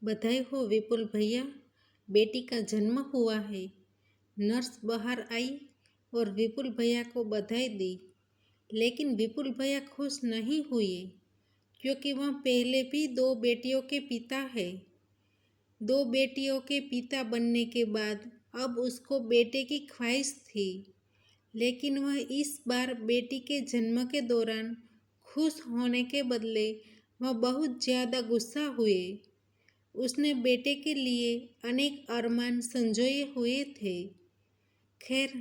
बधाई हो विपुल भैया, बेटी का जन्म हुआ है। नर्स बाहर आई और विपुल भैया को बधाई दी, लेकिन विपुल भैया खुश नहीं हुए क्योंकि वह पहले भी दो बेटियों के पिता है। दो बेटियों के पिता बनने के बाद अब उसको बेटे की ख्वाहिश थी, लेकिन वह इस बार बेटी के जन्म के दौरान खुश होने के बदले वह बहुत ज़्यादा गुस्सा हुए। उसने बेटे के लिए अनेक अरमान संजोए हुए थे। खैर,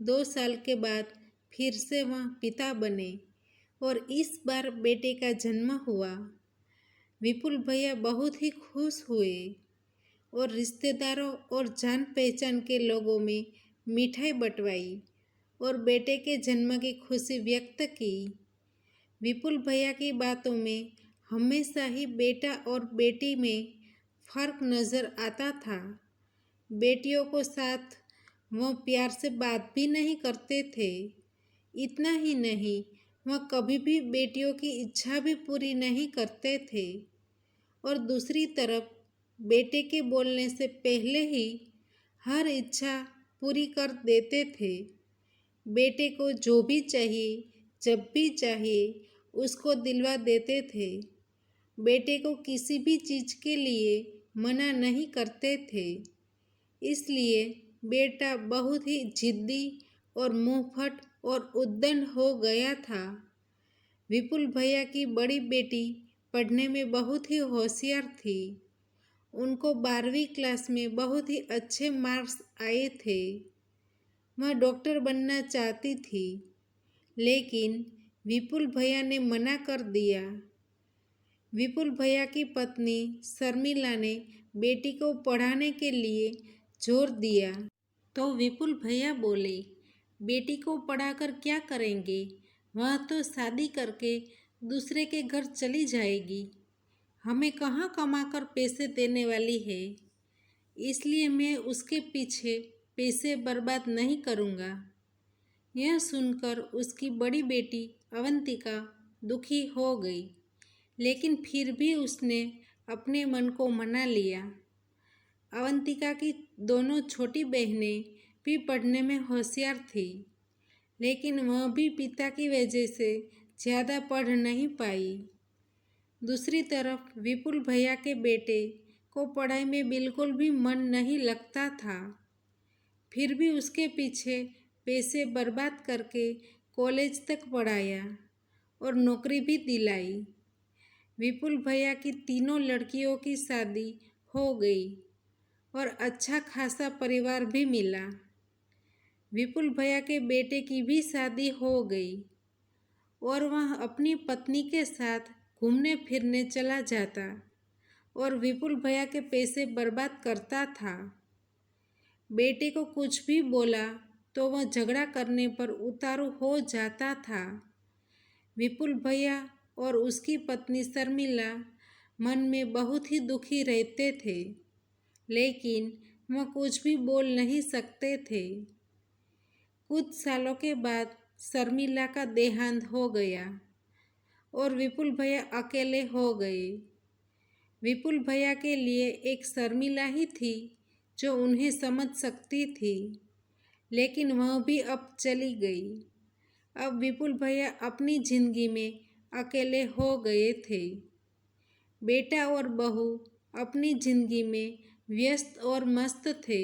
2 साल के बाद फिर से वह पिता बने और इस बार बेटे का जन्म हुआ। विपुल भैया बहुत ही खुश हुए और रिश्तेदारों और जान पहचान के लोगों में मिठाई बंटवाई और बेटे के जन्म की खुशी व्यक्त की। विपुल भैया की बातों में हमेशा ही बेटा और बेटी में फर्क नज़र आता था। बेटियों को साथ वह प्यार से बात भी नहीं करते थे। इतना ही नहीं, वह कभी भी बेटियों की इच्छा भी पूरी नहीं करते थे और दूसरी तरफ बेटे के बोलने से पहले ही हर इच्छा पूरी कर देते थे। बेटे को जो भी चाहिए, जब भी चाहिए, उसको दिलवा देते थे। बेटे को किसी भी चीज़ के लिए मना नहीं करते थे। इसलिए बेटा बहुत ही जिद्दी और मुंहफट और उद्दंड हो गया था। विपुल भैया की बड़ी बेटी पढ़ने में बहुत ही होशियार थी। उनको 12वीं क्लास में बहुत ही अच्छे मार्क्स आए थे। वह डॉक्टर बनना चाहती थी, लेकिन विपुल भैया ने मना कर दिया। विपुल भैया की पत्नी शर्मिला ने बेटी को पढ़ाने के लिए जोर दिया, तो विपुल भैया बोले, बेटी को पढ़ाकर क्या करेंगे? वह तो शादी करके दूसरे के घर चली जाएगी। हमें कहाँ कमाकर पैसे देने वाली है, इसलिए मैं उसके पीछे पैसे बर्बाद नहीं करूँगा। यह सुनकर उसकी बड़ी बेटी अवंतिका दुखी हो गई, लेकिन फिर भी उसने अपने मन को मना लिया। अवंतिका की दोनों छोटी बहनें भी पढ़ने में होशियार थी, लेकिन वह भी पिता की वजह से ज़्यादा पढ़ नहीं पाई। दूसरी तरफ विपुल भैया के बेटे को पढ़ाई में बिल्कुल भी मन नहीं लगता था। फिर भी उसके पीछे पैसे बर्बाद करके कॉलेज तक पढ़ाया और नौकरी भी दिलाई। विपुल भैया की तीनों लड़कियों की शादी हो गई और अच्छा खासा परिवार भी मिला। विपुल भैया के बेटे की भी शादी हो गई और वह अपनी पत्नी के साथ घूमने फिरने चला जाता और विपुल भैया के पैसे बर्बाद करता था। बेटे को कुछ भी बोला तो वह झगड़ा करने पर उतारू हो जाता था। विपुल भैया और उसकी पत्नी शर्मिला मन में बहुत ही दुखी रहते थे, लेकिन वह कुछ भी बोल नहीं सकते थे। कुछ सालों के बाद शर्मिला का देहांत हो गया और विपुल भैया अकेले हो गए। विपुल भैया के लिए एक शर्मिला ही थी जो उन्हें समझ सकती थी, लेकिन वह भी अब चली गई। अब विपुल भैया अपनी जिंदगी में अकेले हो गए थे। बेटा और बहू अपनी जिंदगी में व्यस्त और मस्त थे।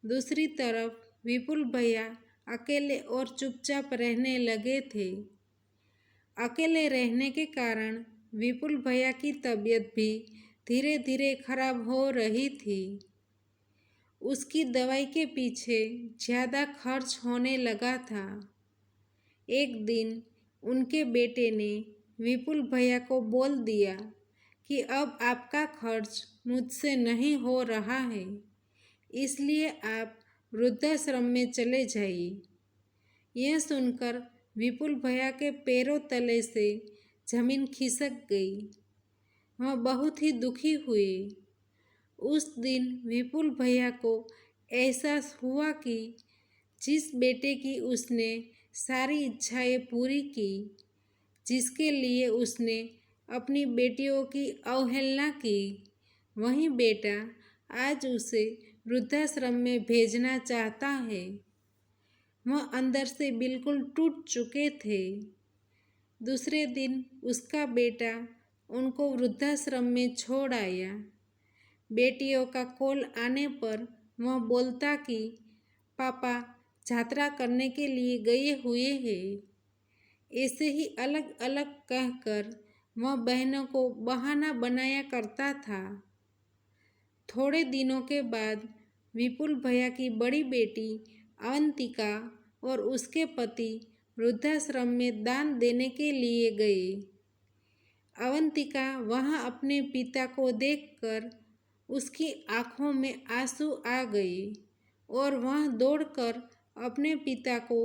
दूसरी तरफ विपुल भैया अकेले और चुपचाप रहने लगे थे। अकेले रहने के कारण विपुल भैया की तबीयत भी धीरे धीरे खराब हो रही थी। उसकी दवाई के पीछे ज़्यादा खर्च होने लगा था। एक दिन उनके बेटे ने विपुल भैया को बोल दिया कि अब आपका खर्च मुझसे नहीं हो रहा है, इसलिए आप वृद्धाश्रम में चले जाइए। यह सुनकर विपुल भैया के पैरों तले से जमीन खिसक गई। वह बहुत ही दुखी हुए। उस दिन विपुल भैया को एहसास हुआ कि जिस बेटे की उसने सारी इच्छाएं पूरी की, जिसके लिए उसने अपनी बेटियों की अवहेलना की, वही बेटा आज उसे वृद्धाश्रम में भेजना चाहता है। वह अंदर से बिल्कुल टूट चुके थे। दूसरे दिन उसका बेटा उनको वृद्धाश्रम में छोड़ आया। बेटियों का कॉल आने पर वह बोलता कि पापा यात्रा करने के लिए गए हुए हैं। ऐसे ही अलग अलग कहकर वह बहनों को बहाना बनाया करता था। थोड़े दिनों के बाद विपुल भैया की बड़ी बेटी अवंतिका और उसके पति वृद्धाश्रम में दान देने के लिए गए। अवंतिका वहां अपने पिता को देखकर उसकी आंखों में आंसू आ गए और वह दौड़कर अपने पिता को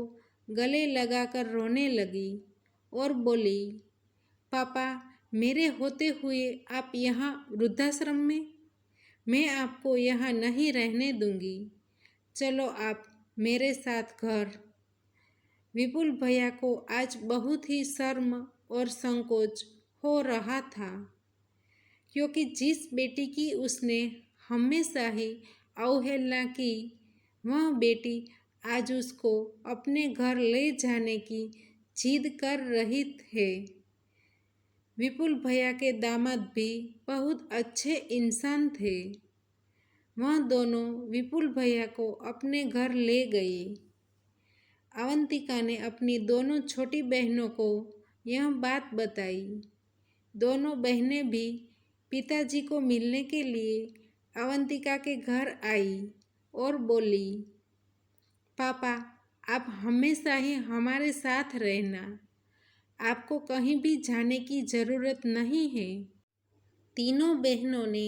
गले लगाकर रोने लगी और बोली, पापा मेरे होते हुए आप यहाँ वृद्धाश्रम में? मैं आपको यहाँ नहीं रहने दूंगी। चलो आप मेरे साथ घर। विपुल भैया को आज बहुत ही शर्म और संकोच हो रहा था, क्योंकि जिस बेटी की उसने हमेशा ही अवहेलना की, वह बेटी आज उसको अपने घर ले जाने की जिद कर रही है। विपुल भैया के दामाद भी बहुत अच्छे इंसान थे। वह दोनों विपुल भैया को अपने घर ले गए। अवंतिका ने अपनी दोनों छोटी बहनों को यह बात बताई। दोनों बहनें भी पिताजी को मिलने के लिए अवंतिका के घर आई और बोली, पापा आप हमेशा ही हमारे साथ रहना, आपको कहीं भी जाने की ज़रूरत नहीं है। तीनों बहनों ने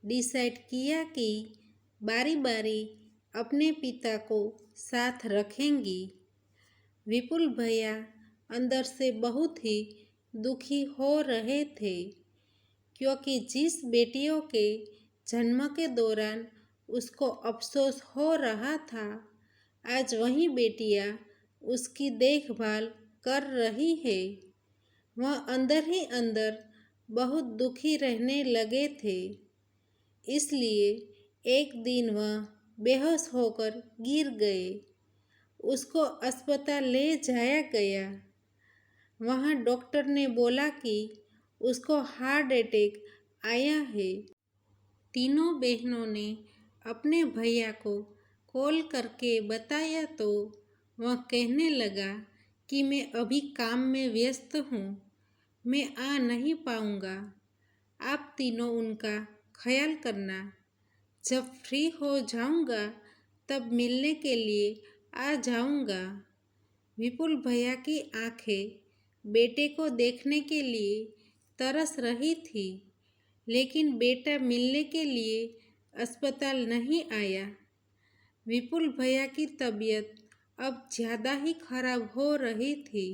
डिसाइड किया कि बारी बारी अपने पिता को साथ रखेंगी। विपुल भैया अंदर से बहुत ही दुखी हो रहे थे, क्योंकि जिस बेटियों के जन्म के दौरान उसको अफसोस हो रहा था, आज वही बेटियां उसकी देखभाल कर रही है। वह अंदर ही अंदर बहुत दुखी रहने लगे थे। इसलिए एक दिन वह बेहोश होकर गिर गए। उसको अस्पताल ले जाया गया। वहाँ डॉक्टर ने बोला कि उसको हार्ट अटैक आया है। तीनों बहनों ने अपने भैया को कॉल करके बताया तो वह कहने लगा कि मैं अभी काम में व्यस्त हूँ, मैं आ नहीं पाऊँगा। आप तीनों उनका ख्याल करना। जब फ्री हो जाऊँगा तब मिलने के लिए आ जाऊँगा। विपुल भैया की आंखें बेटे को देखने के लिए तरस रही थी, लेकिन बेटा मिलने के लिए अस्पताल नहीं आया। विपुल भैया की तबीयत अब ज़्यादा ही खराब हो रही थी।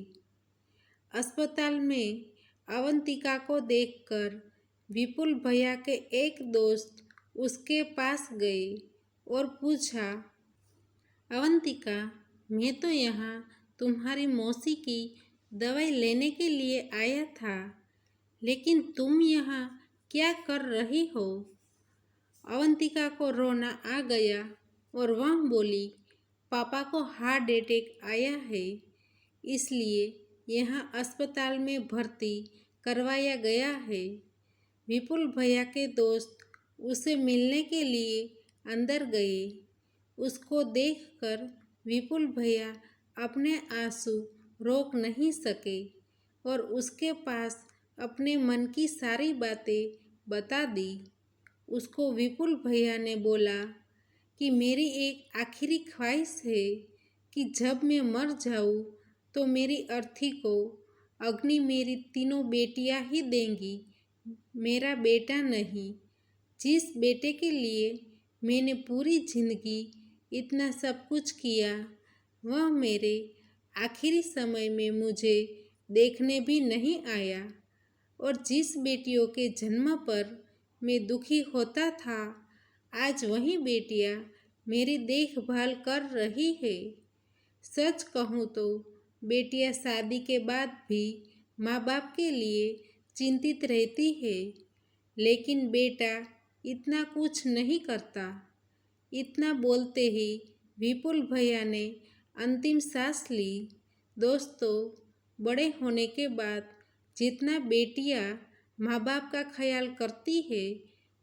अस्पताल में अवंतिका को देखकर विपुल भैया के एक दोस्त उसके पास गए और पूछा, अवंतिका मैं तो यहाँ तुम्हारी मौसी की दवाई लेने के लिए आया था, लेकिन तुम यहाँ क्या कर रही हो? अवंतिका को रोना आ गया और वह बोली, पापा को हार्ट अटैक आया है, इसलिए यहाँ अस्पताल में भर्ती करवाया गया है। विपुल भैया के दोस्त उसे मिलने के लिए अंदर गए। उसको देखकर विपुल भैया अपने आंसू रोक नहीं सके और उसके पास अपने मन की सारी बातें बता दी। उसको विपुल भैया ने बोला कि मेरी एक आखिरी ख्वाहिश है कि जब मैं मर जाऊँ तो मेरी अर्थी को अग्नि मेरी तीनों बेटियां ही देंगी, मेरा बेटा नहीं। जिस बेटे के लिए मैंने पूरी जिंदगी इतना सब कुछ किया, वह मेरे आखिरी समय में मुझे देखने भी नहीं आया, और जिस बेटियों के जन्म पर मैं दुखी होता था, आज वही बेटियां मेरी देखभाल कर रही है। सच कहूँ तो बेटियां शादी के बाद भी माँ बाप के लिए चिंतित रहती है, लेकिन बेटा इतना कुछ नहीं करता। इतना बोलते ही विपुल भैया ने अंतिम सांस ली। दोस्तों, बड़े होने के बाद जितना बेटियां माँ बाप का ख्याल करती है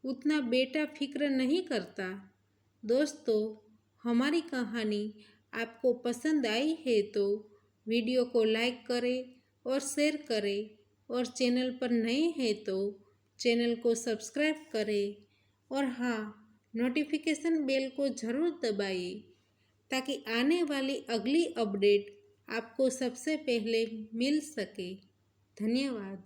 उतना बेटा फिक्र नहीं करता। दोस्तों, हमारी कहानी आपको पसंद आई है तो वीडियो को लाइक करें और शेयर करें, और चैनल पर नए हैं तो चैनल को सब्सक्राइब करें, और हाँ, नोटिफिकेशन बेल को ज़रूर दबाइए ताकि आने वाली अगली अपडेट आपको सबसे पहले मिल सके। धन्यवाद।